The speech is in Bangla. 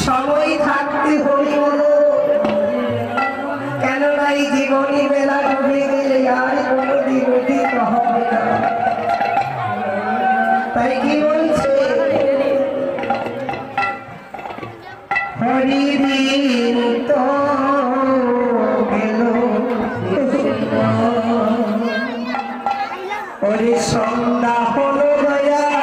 সময় থাকতে হরি বলো, কেননা এই জীবনী বেলা ডুবে গেলে আর কোনোদিন উঠিত হবে না। তাই কি বলছে, হরিদিন তো গেল ওরে সন্ধ্যা হলো দয়া